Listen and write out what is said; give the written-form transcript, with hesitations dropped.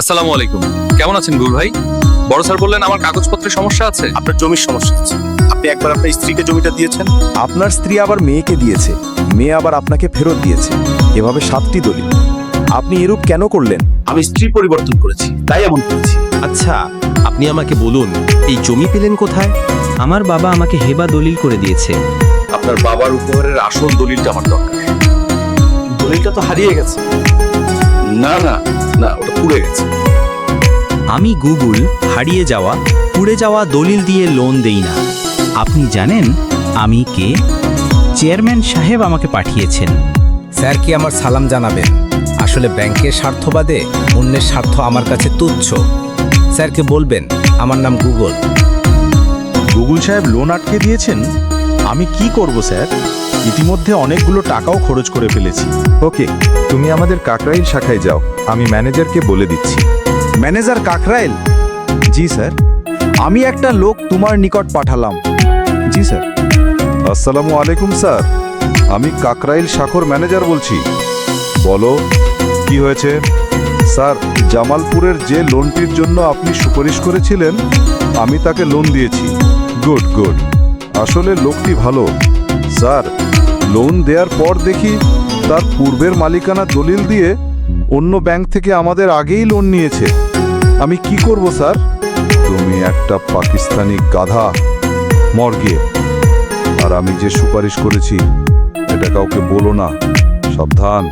আসসালামু আলাইকুম। কেমন আছেন গুল ভাই? বড় স্যার বললেন আমার কাগজপত্রে সমস্যা আছে। আপনার জমির সমস্যা আছে। আপনি একবার আপনার স্ত্রীকে জমিটা দিয়েছেন, আপনার স্ত্রী আবার মেয়েকে দিয়েছে, মেয়ে আবার আপনাকে ফেরত দিয়েছে, এভাবে 7টি দলিল। আপনি এরূপ কেন করলেন? আমি স্ত্রী পরিবর্তন করেছি, তাই এমন করেছি। আচ্ছা, আপনি আমাকে বলুন, এই জমি পেলেন কোথায়? আমার বাবা আমাকে হেবা দলিল করে দিয়েছে। আপনার বাবার উপহারের আসল দলিলটা আমার দরকার। দলিলটা তো হারিয়ে গেছে। না না না, ওটা পুড়ে গেছে। আমি গুগল হারিয়ে যাওয়া পুড়ে যাওয়া দলিল দিয়ে লোন দেই না। আপনি জানেন আমি কে? চেয়ারম্যান সাহেব আমাকে পাঠিয়েছেন। স্যার কি আমার সালাম জানাবেন। আসলে ব্যাংকের স্বার্থবাদে অন্যের স্বার্থ আমার কাছে তুচ্ছ। স্যারকে বলবেন আমার নাম গুগল। গুগল সাহেব লোন আটকে দিয়েছেন। আমি কি করব স্যার? ইতিমধ্যে অনেকগুলো টাকাও খরচ করে ফেলেছি। ওকে, তুমি আমাদের কাকরাইল শাখায় যাও, আমি ম্যানেজারকে বলে দিচ্ছি। ম্যানেজার কাকরাইল? জি স্যার। আমি একটা লোক তোমার নিকট পাঠালাম। জি স্যার। আসসালামু আলাইকুম স্যার, আমি কাকরাইল শাখর ম্যানেজার বলছি। বলো কি হয়েছে? স্যার, জামালপুরের যে লোনটির জন্য আপনি সুপারিশ করেছিলেন, আমি তাকে লোন দিয়েছি। গুড গুড, আসলে লোকটি ভালো। স্যার, লোন দেওয়ার পর দেখি তার পূর্বের মালিকানা দলিল দিয়ে অন্য ব্যাংক থেকে আমাদের আগেই লোন নিয়েছে। আমি কি করব স্যার? তুমি একটা পাকিস্তানি গাধা, মর গিয়ে। আর আমি যে সুপারিশ করেছি এটা কাউকে বলো না, সাবধান।